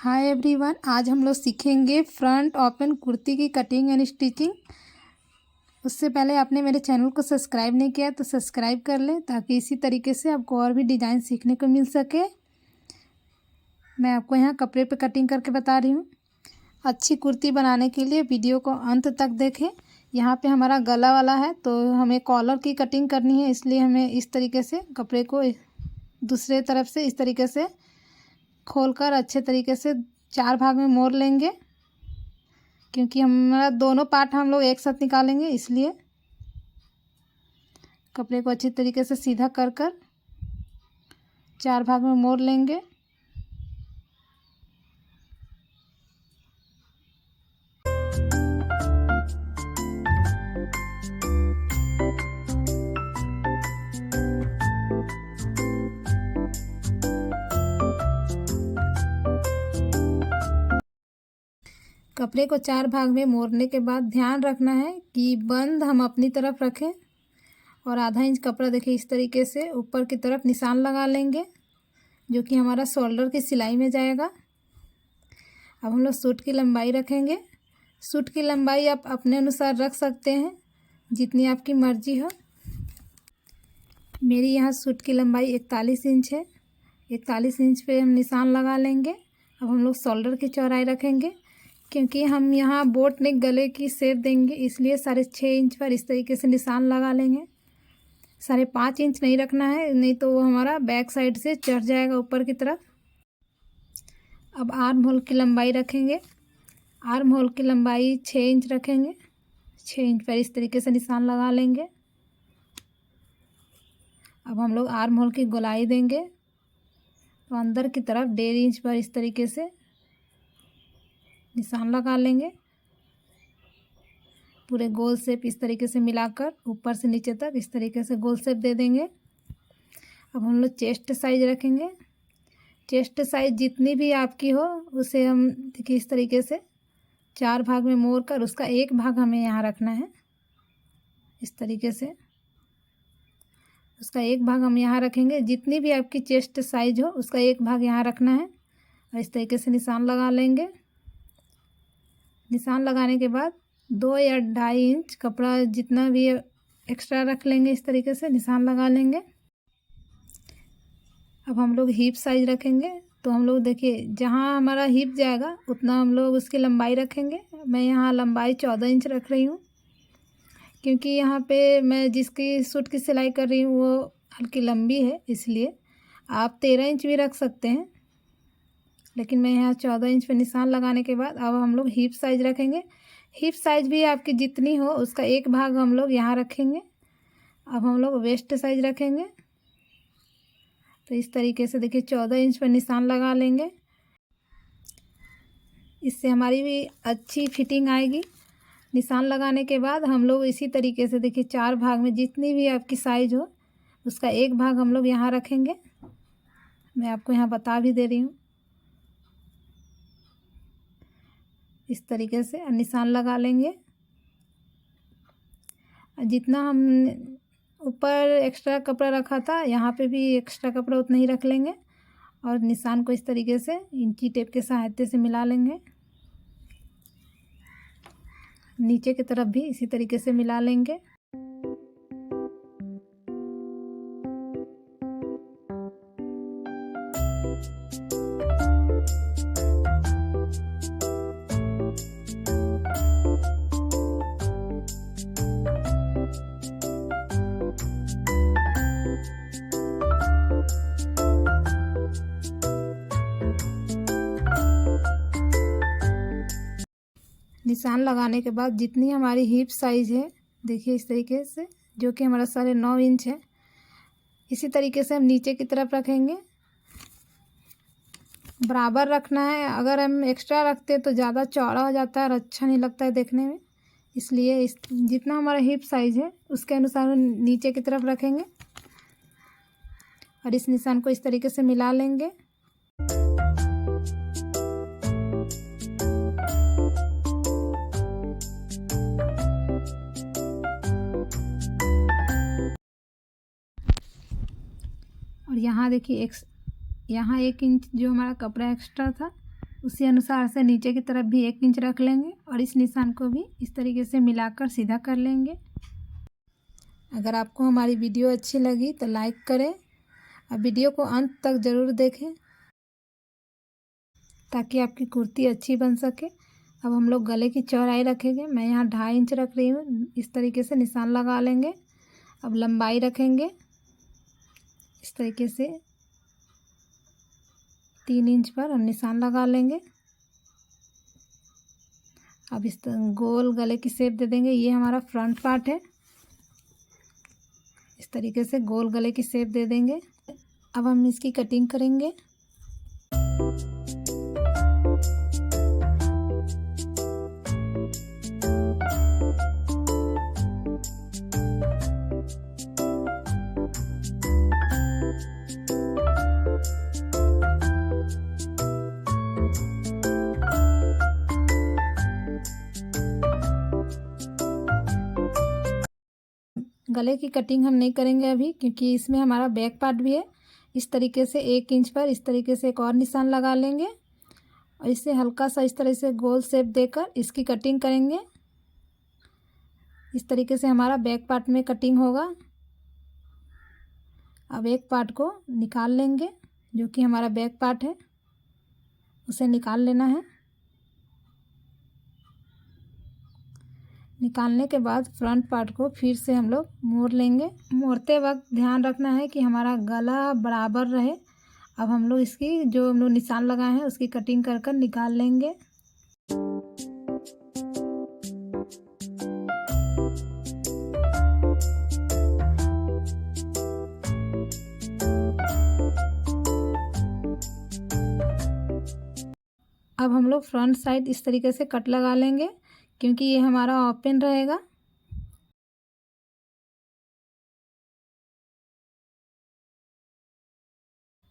Hi everyone, आज हम लोग सीखेंगे फ्रंट ओपन कुर्ती की कटिंग एंड स्टिचिंग। उससे पहले आपने मेरे चैनल को सब्सक्राइब नहीं किया तो सब्सक्राइब कर लें ताकि इसी तरीके से आपको और भी डिज़ाइन सीखने को मिल सके। मैं आपको यहाँ कपड़े पे कटिंग करके बता रही हूँ। अच्छी कुर्ती बनाने के लिए वीडियो को अंत तक देखें। यहाँ पे हमारा गला वाला है तो हमें कॉलर की कटिंग करनी है, इसलिए हमें इस तरीके से कपड़े को दूसरे तरफ से इस तरीके से खोलकर अच्छे तरीके से 4 भाग में मोड़ लेंगे, क्योंकि हमारा दोनों पार्ट हम लोग एक साथ निकालेंगे। इसलिए कपड़े को अच्छी तरीके से सीधा कर 4 भाग में मोड़ लेंगे। कपड़े को 4 भाग में मोड़ने के बाद ध्यान रखना है कि बंद हम अपनी तरफ रखें और आधा इंच कपड़ा देखिए इस तरीके से ऊपर की तरफ निशान लगा लेंगे, जो कि हमारा शोल्डर की सिलाई में जाएगा। अब हम लोग सूट की लंबाई रखेंगे। सूट की लंबाई आप अपने अनुसार रख सकते हैं, जितनी आपकी मर्जी हो। मेरी यहाँ सूट की लंबाई 41 इंच है। 41 इंच पे हम निशान लगा लेंगे। अब हम लोग शोल्डर की चौड़ाई रखेंगे, क्योंकि हम यहाँ बोट नेक गले की शेप देंगे, इसलिए 6.5 इंच पर इस तरीके से निशान लगा लेंगे। 5.5 इंच नहीं रखना है, नहीं तो वो हमारा बैक साइड से चढ़ जाएगा ऊपर की तरफ। अब आर्म होल की लंबाई रखेंगे। आर्म होल की लंबाई 6 इंच रखेंगे। 6 इंच पर इस तरीके से निशान लगा लेंगे। अब हम लोग आर्म होल की गोलाई देंगे, तो अंदर की तरफ 1.5 इंच पर इस तरीके से निशान लगा लेंगे। पूरे गोल शेप इस तरीके से मिलाकर ऊपर से नीचे तक इस तरीके से गोल शेप दे देंगे। अब हम लोग चेस्ट साइज रखेंगे। चेस्ट साइज जितनी भी आपकी हो उसे हम देखिए इस तरीके से 4 भाग में मोड़ कर उसका एक भाग हमें यहाँ रखना है। इस तरीके से उसका एक भाग हम यहाँ रखेंगे। जितनी भी आपकी चेस्ट साइज हो उसका एक भाग यहाँ रखना है और इस तरीके से निशान लगा लेंगे। निशान लगाने के बाद 2 या 2.5 इंच कपड़ा जितना भी एक्स्ट्रा रख लेंगे। इस तरीके से निशान लगा लेंगे। अब हम लोग हिप साइज रखेंगे, तो हम लोग देखिए जहाँ हमारा हिप जाएगा उतना हम लोग उसकी लंबाई रखेंगे। मैं यहाँ लंबाई 14 इंच रख रही हूँ, क्योंकि यहाँ पे मैं जिसकी सूट की सिलाई कर रही हूँ वो हल्की लंबी है, इसलिए आप 13 इंच भी रख सकते हैं, लेकिन मैं यहाँ 14 इंच पे निशान लगाने के बाद अब हम लोग हिप साइज रखेंगे। हिप साइज भी आपकी जितनी हो उसका एक भाग हम लोग यहाँ रखेंगे। अब हम लोग वेस्ट साइज रखेंगे, तो इस तरीके से देखिए 14 इंच पर निशान लगा लेंगे। इससे हमारी भी अच्छी फिटिंग आएगी। निशान लगाने के बाद हम लोग इसी तरीके से देखिए 4 भाग में जितनी भी आपकी साइज हो उसका एक भाग हम लोग यहाँ रखेंगे। मैं आपको यहाँ बता भी दे रही हूँ। इस तरीके से निशान लगा लेंगे। जितना हम ऊपर एक्स्ट्रा कपड़ा रखा था यहाँ पे भी एक्स्ट्रा कपड़ा उतना ही रख लेंगे और निशान को इस तरीके से इंची टेप के सहायता से मिला लेंगे। नीचे की तरफ भी इसी तरीके से मिला लेंगे। निशान लगाने के बाद जितनी हमारी हिप साइज है देखिए इस तरीके से, जो कि हमारा 9.5 इंच है, इसी तरीके से हम नीचे की तरफ रखेंगे। बराबर रखना है। अगर हम एक्स्ट्रा रखते तो ज़्यादा चौड़ा हो जाता है और अच्छा नहीं लगता है देखने में, इसलिए इस जितना हमारा हिप साइज है उसके अनुसार हम नीचे की तरफ रखेंगे और इस निशान को इस तरीके से मिला लेंगे। और यहाँ देखिए यहाँ 1 इंच जो हमारा कपड़ा एक्स्ट्रा था उसी अनुसार से नीचे की तरफ भी 1 इंच रख लेंगे और इस निशान को भी इस तरीके से मिलाकर सीधा कर लेंगे। अगर आपको हमारी वीडियो अच्छी लगी तो लाइक करें और वीडियो को अंत तक ज़रूर देखें ताकि आपकी कुर्ती अच्छी बन सके। अब हम लोग गले की चौड़ाई रखेंगे। मैं यहाँ 2.5 इंच रख रही हूँ। इस तरीके से निशान लगा लेंगे। अब लंबाई रखेंगे इस तरीके से 3 इंच पर हम निशान लगा लेंगे। अब इस गोल गले की शेप दे देंगे। ये हमारा फ्रंट पार्ट है। इस तरीके से गोल गले की शेप दे देंगे। अब हम इसकी कटिंग करेंगे। गले की कटिंग हम नहीं करेंगे अभी, क्योंकि इसमें हमारा बैक पार्ट भी है। इस तरीके से 1 इंच पर इस तरीके से एक और निशान लगा लेंगे और इसे हल्का सा इस तरह से गोल शेप देकर इसकी कटिंग करेंगे। इस तरीके से हमारा बैक पार्ट में कटिंग होगा। अब एक पार्ट को निकाल लेंगे, जो कि हमारा बैक पार्ट है, उसे निकाल लेना है। निकालने के बाद फ्रंट पार्ट को फिर से हम लोग मोड़ लेंगे। मोड़ते वक्त ध्यान रखना है कि हमारा गला बराबर रहे। अब हम लोग इसकी जो हम लोग निशान लगाए हैं उसकी कटिंग कर कर निकाल लेंगे। अब हम लोग फ्रंट साइड इस तरीके से कट लगा लेंगे, क्योंकि ये हमारा ओपन रहेगा।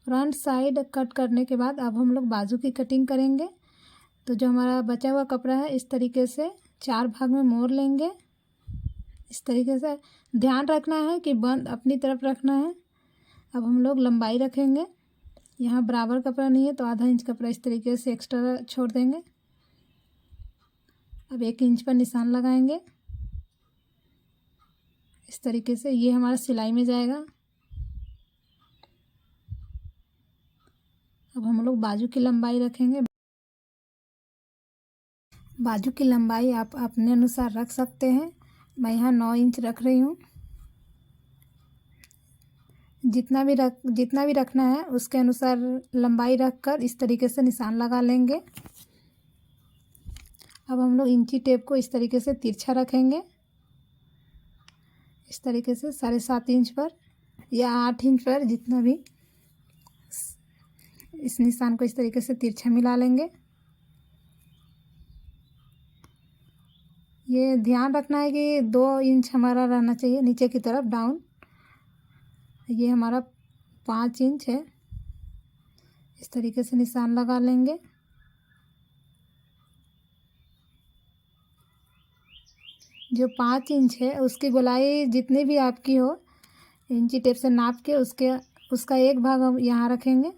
फ्रंट साइड कट करने के बाद अब हम लोग बाजू की कटिंग करेंगे। तो जो हमारा बचा हुआ कपड़ा है इस तरीके से 4 भाग में मोड़ लेंगे। इस तरीके से ध्यान रखना है कि बंद अपनी तरफ रखना है। अब हम लोग लंबाई रखेंगे। यहाँ बराबर कपड़ा नहीं है तो आधा इंच कपड़ा इस तरीके से एक्स्ट्रा छोड़ देंगे। अब 1 इंच पर निशान लगाएंगे इस तरीके से। ये हमारा सिलाई में जाएगा। अब हम लोग बाजू की लंबाई रखेंगे। बाजू की लंबाई आप अपने अनुसार रख सकते हैं। मैं यहाँ 9 इंच रख रही हूँ। जितना भी रखना है उसके अनुसार लंबाई रखकर इस तरीके से निशान लगा लेंगे। अब हम लोग इंची टेप को इस तरीके से तिरछा रखेंगे। इस तरीके से 7.5 इंच पर या 8 इंच पर, जितना भी, इस निशान को इस तरीके से तिरछा मिला लेंगे। ये ध्यान रखना है कि 2 इंच हमारा रहना चाहिए नीचे की तरफ डाउन। ये हमारा 5 इंच है। इस तरीके से निशान लगा लेंगे। जो 5 इंच है उसकी गोलाई जितनी भी आपकी हो, इंची टेप से नाप के उसका एक भाग हम यहाँ रखेंगे।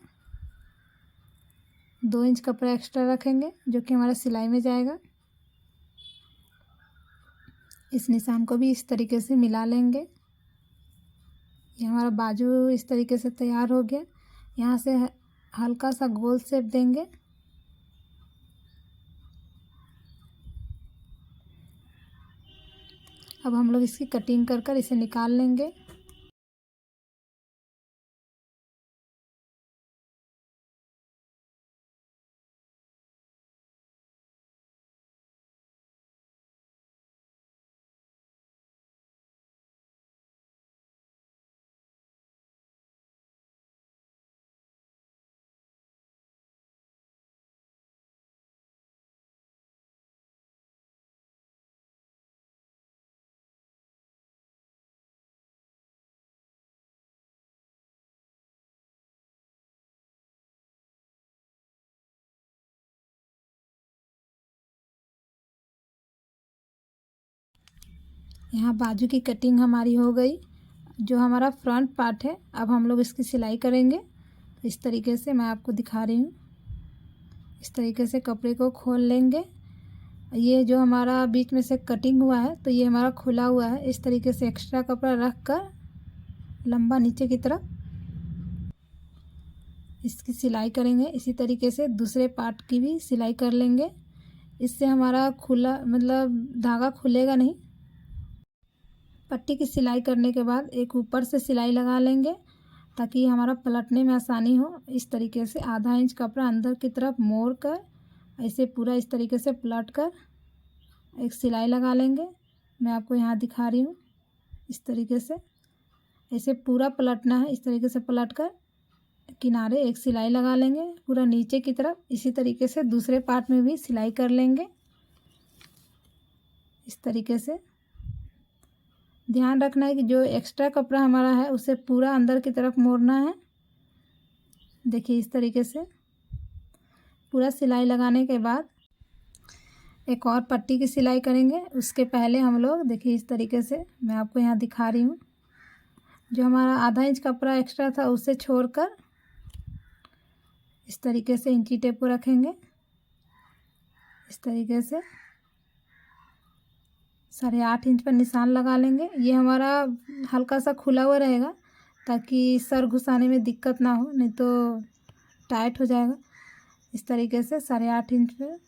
2 इंच कपड़ा एक्स्ट्रा रखेंगे जो कि हमारा सिलाई में जाएगा। इस निशान को भी इस तरीके से मिला लेंगे। ये हमारा बाजू इस तरीके से तैयार हो गया। यहाँ से हल्का सा गोल शेप देंगे। अब हम लोग इसकी कटिंग कर कर इसे निकाल लेंगे। यहाँ बाजू की कटिंग हमारी हो गई। जो हमारा फ्रंट पार्ट है अब हम लोग इसकी सिलाई करेंगे। इस तरीके से मैं आपको दिखा रही हूँ। इस तरीके से कपड़े को खोल लेंगे। ये जो हमारा बीच में से कटिंग हुआ है तो ये हमारा खुला हुआ है। इस तरीके से एक्स्ट्रा कपड़ा रख कर लंबा नीचे की तरफ इसकी सिलाई करेंगे। इसी तरीके से दूसरे पार्ट की भी सिलाई कर लेंगे। इससे हमारा खुला मतलब धागा खुलेगा नहीं। पट्टी की सिलाई करने के बाद एक ऊपर से सिलाई लगा लेंगे ताकि हमारा पलटने में आसानी हो। इस तरीके से आधा इंच कपड़ा अंदर की तरफ मोड़ कर ऐसे पूरा इस तरीके से पलट कर एक सिलाई लगा लेंगे। मैं आपको यहाँ दिखा रही हूँ। इस तरीके से ऐसे पूरा पलटना है। इस तरीके से पलट कर किनारे एक सिलाई लगा लेंगे पूरा नीचे की तरफ। इसी तरीके से दूसरे पार्ट में भी सिलाई कर लेंगे। इस तरीके से ध्यान रखना है कि जो एक्स्ट्रा कपड़ा हमारा है उसे पूरा अंदर की तरफ मोड़ना है। देखिए इस तरीके से पूरा सिलाई लगाने के बाद एक और पट्टी की सिलाई करेंगे। उसके पहले हम लोग देखिए इस तरीके से मैं आपको यहाँ दिखा रही हूँ। जो हमारा आधा इंच कपड़ा एक्स्ट्रा था उसे छोड़कर इस तरीके से इंची टेप को रखेंगे। इस तरीके से 8.5 इंच पर निशान लगा लेंगे। ये हमारा हल्का सा खुला हुआ रहेगा ताकि सर घुसाने में दिक्कत ना हो, नहीं तो टाइट हो जाएगा। इस तरीके से 8.5 इंच पर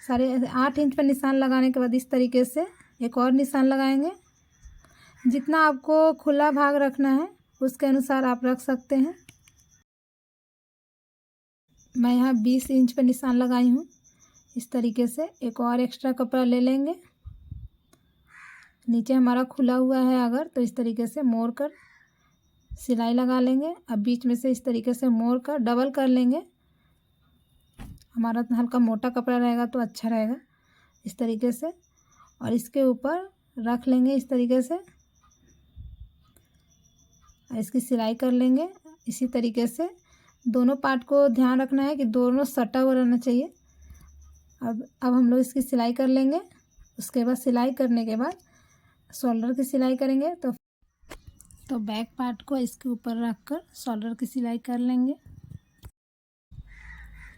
8.5 इंच पर निशान लगाने के बाद इस तरीके से एक और निशान लगाएंगे। जितना आपको खुला भाग रखना है उसके अनुसार आप रख सकते हैं। मैं यहाँ 20 इंच पर निशान लगाई हूँ। इस तरीके से एक और एक्स्ट्रा कपड़ा ले लेंगे। नीचे हमारा खुला हुआ है अगर तो इस तरीके से मोड़ कर सिलाई लगा लेंगे। अब बीच में से इस तरीके से मोड़ कर डबल कर लेंगे। हमारा हल्का मोटा कपड़ा रहेगा तो अच्छा रहेगा। इस तरीके से और इसके ऊपर रख लेंगे इस तरीके से और इसकी सिलाई कर लेंगे। इसी तरीके से दोनों पार्ट को ध्यान रखना है कि दोनों सटा हुआ रहना चाहिए। अब हम लोग इसकी सिलाई कर लेंगे। उसके बाद सिलाई करने के बाद शोल्डर की सिलाई करेंगे। तो बैक पार्ट को इसके ऊपर रख कर शोल्डर की सिलाई कर लेंगे।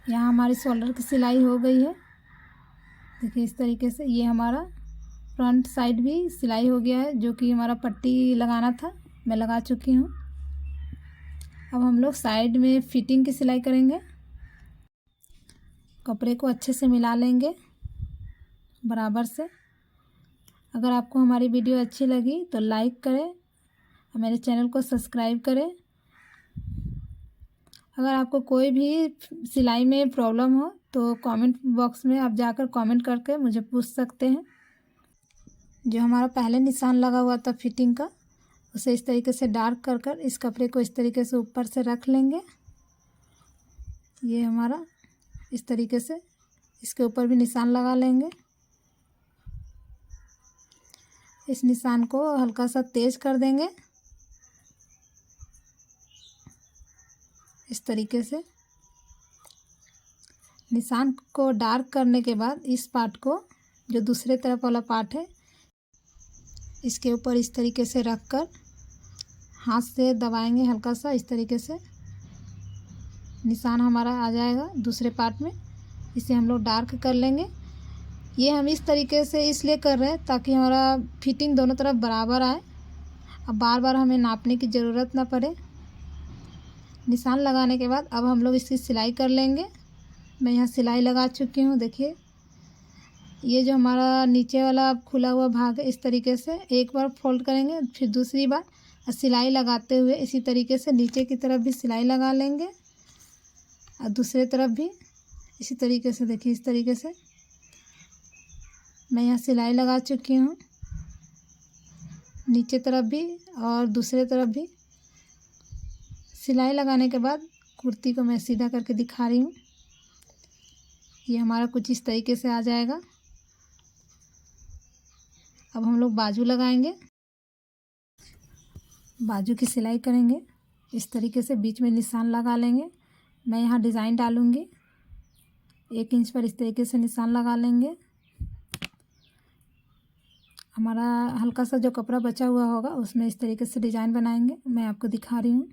यहाँ हमारी शोल्डर की सिलाई हो गई है। देखिए इस तरीके से ये हमारा फ्रंट साइड भी सिलाई हो गया है। जो कि हमारा पट्टी लगाना था मैं लगा चुकी हूँ। अब हम लोग साइड में फिटिंग की सिलाई करेंगे। कपड़े को अच्छे से मिला लेंगे बराबर से। अगर आपको हमारी वीडियो अच्छी लगी तो लाइक करें और मेरे चैनल को सब्सक्राइब करें। अगर आपको कोई भी सिलाई में प्रॉब्लम हो तो कमेंट बॉक्स में आप जाकर कमेंट करके मुझे पूछ सकते हैं। जो हमारा पहले निशान लगा हुआ था फिटिंग का उसे इस तरीके से डार्क कर इस कपड़े को इस तरीके से ऊपर से रख लेंगे। ये हमारा इस तरीके से इसके ऊपर भी निशान लगा लेंगे। इस निशान को हल्का सा तेज कर देंगे इस तरीके से। निशान को डार्क करने के बाद इस पार्ट को जो दूसरे तरफ वाला पार्ट है इसके ऊपर इस तरीके से रख कर हाथ से दबाएंगे हल्का सा। इस तरीके से निशान हमारा आ जाएगा दूसरे पार्ट में। इसे हम लोग डार्क कर लेंगे। ये हम इस तरीके से इसलिए कर रहे हैं ताकि हमारा फिटिंग दोनों तरफ बराबर आए। अब बार बार हमें नापने की ज़रूरत ना पड़े। निशान लगाने के बाद अब हम लोग इसकी सिलाई कर लेंगे। मैं यहाँ सिलाई लगा चुकी हूँ। देखिए ये जो हमारा नीचे वाला खुला हुआ भाग है इस तरीके से एक बार फोल्ड करेंगे फिर दूसरी बार और सिलाई लगाते हुए इसी तरीके से नीचे की तरफ भी सिलाई लगा लेंगे और दूसरे तरफ भी इसी तरीके से। देखिए इस तरीके से मैं यहाँ सिलाई लगा चुकी हूँ नीचे तरफ भी और दूसरे तरफ भी। सिलाई लगाने के बाद कुर्ती को मैं सीधा करके दिखा रही हूँ। ये हमारा कुछ इस तरीके से आ जाएगा। अब हम लोग बाजू लगाएंगे। बाजू की सिलाई करेंगे इस तरीके से बीच में निशान लगा लेंगे। मैं यहाँ डिज़ाइन डालूँगी। 1 इंच पर इस तरीके से निशान लगा लेंगे। हमारा हल्का सा जो कपड़ा बचा हुआ होगा उसमें इस तरीके से डिज़ाइन बनाएंगे। मैं आपको दिखा रही हूँ।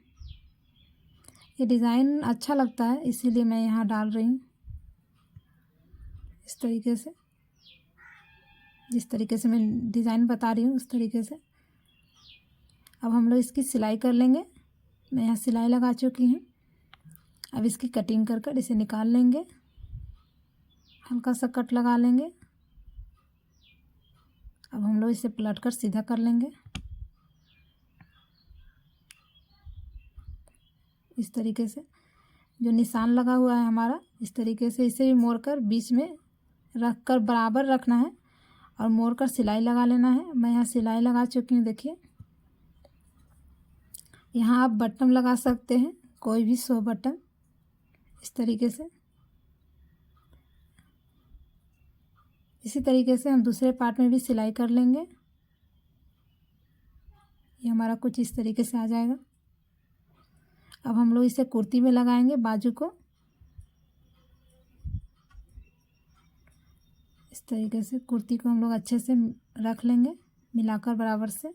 ये डिज़ाइन अच्छा लगता है इसीलिए मैं यहाँ डाल रही हूँ। इस तरीके से, जिस तरीके से मैं डिज़ाइन बता रही हूँ उस तरीके से। अब हम लोग इसकी सिलाई कर लेंगे। मैं यहाँ सिलाई लगा चुकी हूँ। अब इसकी कटिंग कर कर इसे निकाल लेंगे, हल्का सा कट लगा लेंगे। अब हम लोग इसे पलट कर सीधा कर लेंगे इस तरीके से। जो निशान लगा हुआ है हमारा, इस तरीके से इसे भी मोड़ कर बीच में रख कर बराबर रखना है और मोड़ कर सिलाई लगा लेना है। मैं यहाँ सिलाई लगा चुकी हूँ। देखिए, यहाँ आप बटन लगा सकते हैं, कोई भी 100 बटन इस तरीके से। इसी तरीके से हम दूसरे पार्ट में भी सिलाई कर लेंगे। ये हमारा कुछ इस तरीके से आ जाएगा। अब हम लोग इसे कुर्ती में लगाएंगे, बाजू को इस तरीके से। कुर्ती को हम लोग अच्छे से रख लेंगे मिलाकर बराबर से।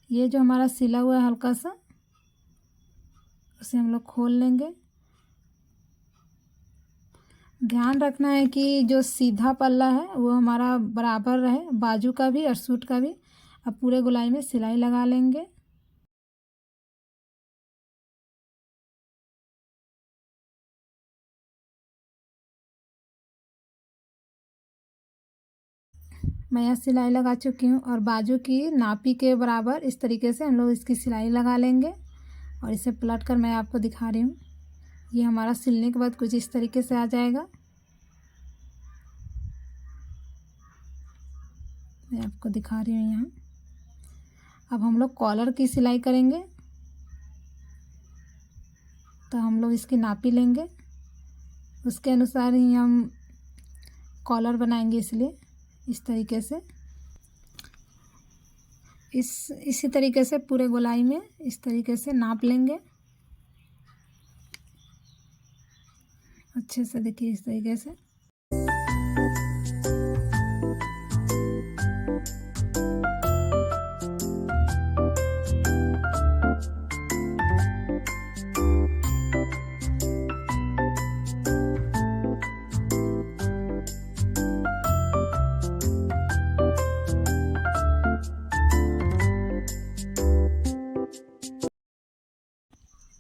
ये जो हमारा सिला हुआ है हल्का सा, उसे हम लोग खोल लेंगे। ध्यान रखना है कि जो सीधा पल्ला है वो हमारा बराबर रहे, बाजू का भी और सूट का भी। अब पूरे गोलाई में सिलाई लगा लेंगे। मैं यहाँ सिलाई लगा चुकी हूँ और बाजू की नापी के बराबर इस तरीके से हम लोग इसकी सिलाई लगा लेंगे और इसे पलट कर मैं आपको दिखा रही हूँ। ये हमारा सिलने के बाद कुछ इस तरीके से आ जाएगा। मैं आपको दिखा रही हूँ यहाँ। अब हम लोग कॉलर की सिलाई करेंगे, तो हम लोग इसकी नापी लेंगे, उसके अनुसार ही हम कॉलर बनाएंगे। इसलिए इस तरीके से इसी तरीके से पूरे गोलाई में इस तरीके से नाप लेंगे अच्छे से। देखिए इस तरीके से।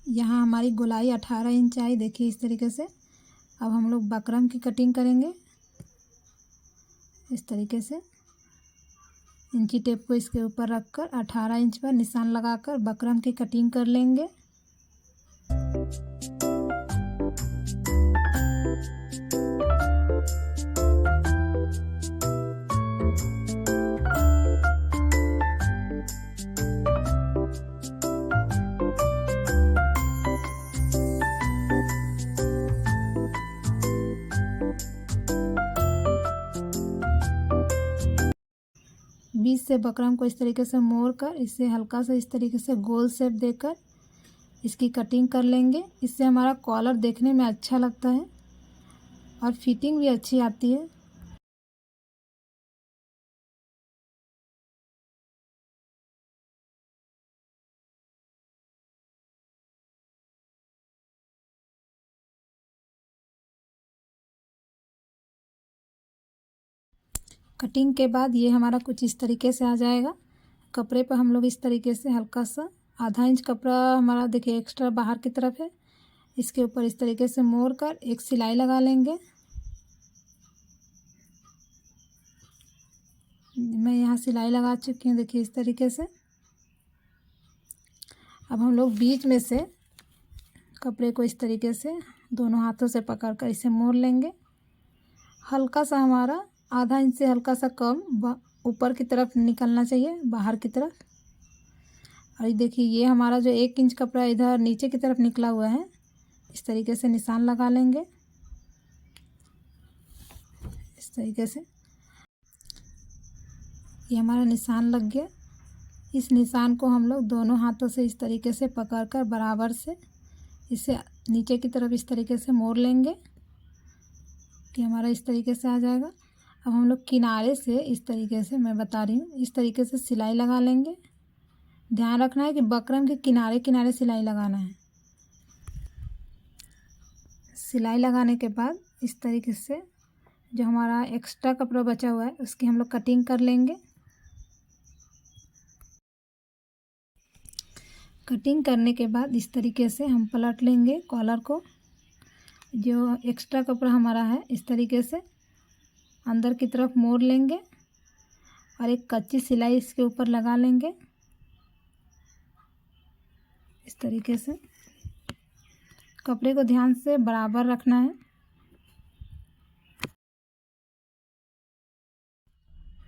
यहाँ हमारी गोलाई 18 इंच आई। देखिए इस तरीके से। अब हम लोग बकरम की कटिंग करेंगे इस तरीके से। इंची टेप को इसके ऊपर रखकर 18 इंच पर निशान लगाकर बकरम की कटिंग कर लेंगे। बीच से बकरम को इस तरीके से मोड़ कर इसे हल्का सा इस तरीके से गोल शेप देकर इसकी कटिंग कर लेंगे। इससे हमारा कॉलर देखने में अच्छा लगता है और फिटिंग भी अच्छी आती है। कटिंग के बाद ये हमारा कुछ इस तरीके से आ जाएगा। कपड़े पर हम लोग इस तरीके से हल्का सा आधा इंच कपड़ा हमारा देखिए एक्स्ट्रा बाहर की तरफ है, इसके ऊपर इस तरीके से मोड़ कर एक सिलाई लगा लेंगे। मैं यहाँ सिलाई लगा चुकी हूँ, देखिए इस तरीके से। अब हम लोग बीच में से कपड़े को इस तरीके से दोनों हाथों से पकड़कर इसे मोड़ लेंगे। हल्का सा हमारा आधा इंच से हल्का सा कम ऊपर की तरफ निकलना चाहिए, बाहर की तरफ। और देखिए ये हमारा जो 1 इंच कपड़ा इधर नीचे की तरफ निकला हुआ है, इस तरीके से निशान लगा लेंगे इस तरीके से। ये हमारा निशान लग गया। इस निशान को हम लोग दोनों हाथों से इस तरीके से पकड़कर बराबर से इसे नीचे की तरफ इस तरीके से मोड़ लेंगे कि हमारा इस तरीके से आ जाएगा। अब हम लोग किनारे से इस तरीके से, मैं बता रही हूँ, इस तरीके से सिलाई लगा लेंगे। ध्यान रखना है कि बकरम के किनारे किनारे सिलाई लगाना है। सिलाई लगाने के बाद इस तरीके से जो हमारा एक्स्ट्रा कपड़ा बचा हुआ है उसकी हम लोग कटिंग कर लेंगे। कटिंग करने के बाद इस तरीके से हम पलट लेंगे कॉलर को। जो एक्स्ट्रा कपड़ा हमारा है इस तरीके से अंदर की तरफ मोड़ लेंगे और एक कच्ची सिलाई इसके ऊपर लगा लेंगे इस तरीके से। कपड़े को ध्यान से बराबर रखना है।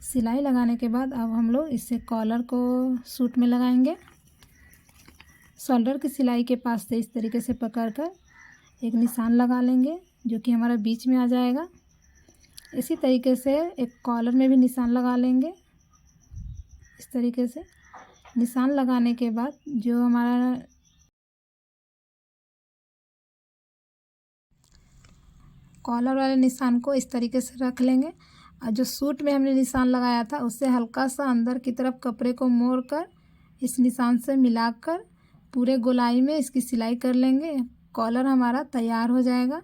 सिलाई लगाने के बाद अब हम लोग इससे कॉलर को सूट में लगाएंगे। शोल्डर की सिलाई के पास से इस तरीके से पकड़कर एक निशान लगा लेंगे जो कि हमारा बीच में आ जाएगा। इसी तरीके से एक कॉलर में भी निशान लगा लेंगे इस तरीके से। निशान लगाने के बाद जो हमारा कॉलर वाले निशान को इस तरीके से रख लेंगे और जो सूट में हमने निशान लगाया था उससे हल्का सा अंदर की तरफ कपड़े को मोड़कर इस निशान से मिलाकर पूरे गोलाई में इसकी सिलाई कर लेंगे। कॉलर हमारा तैयार हो जाएगा।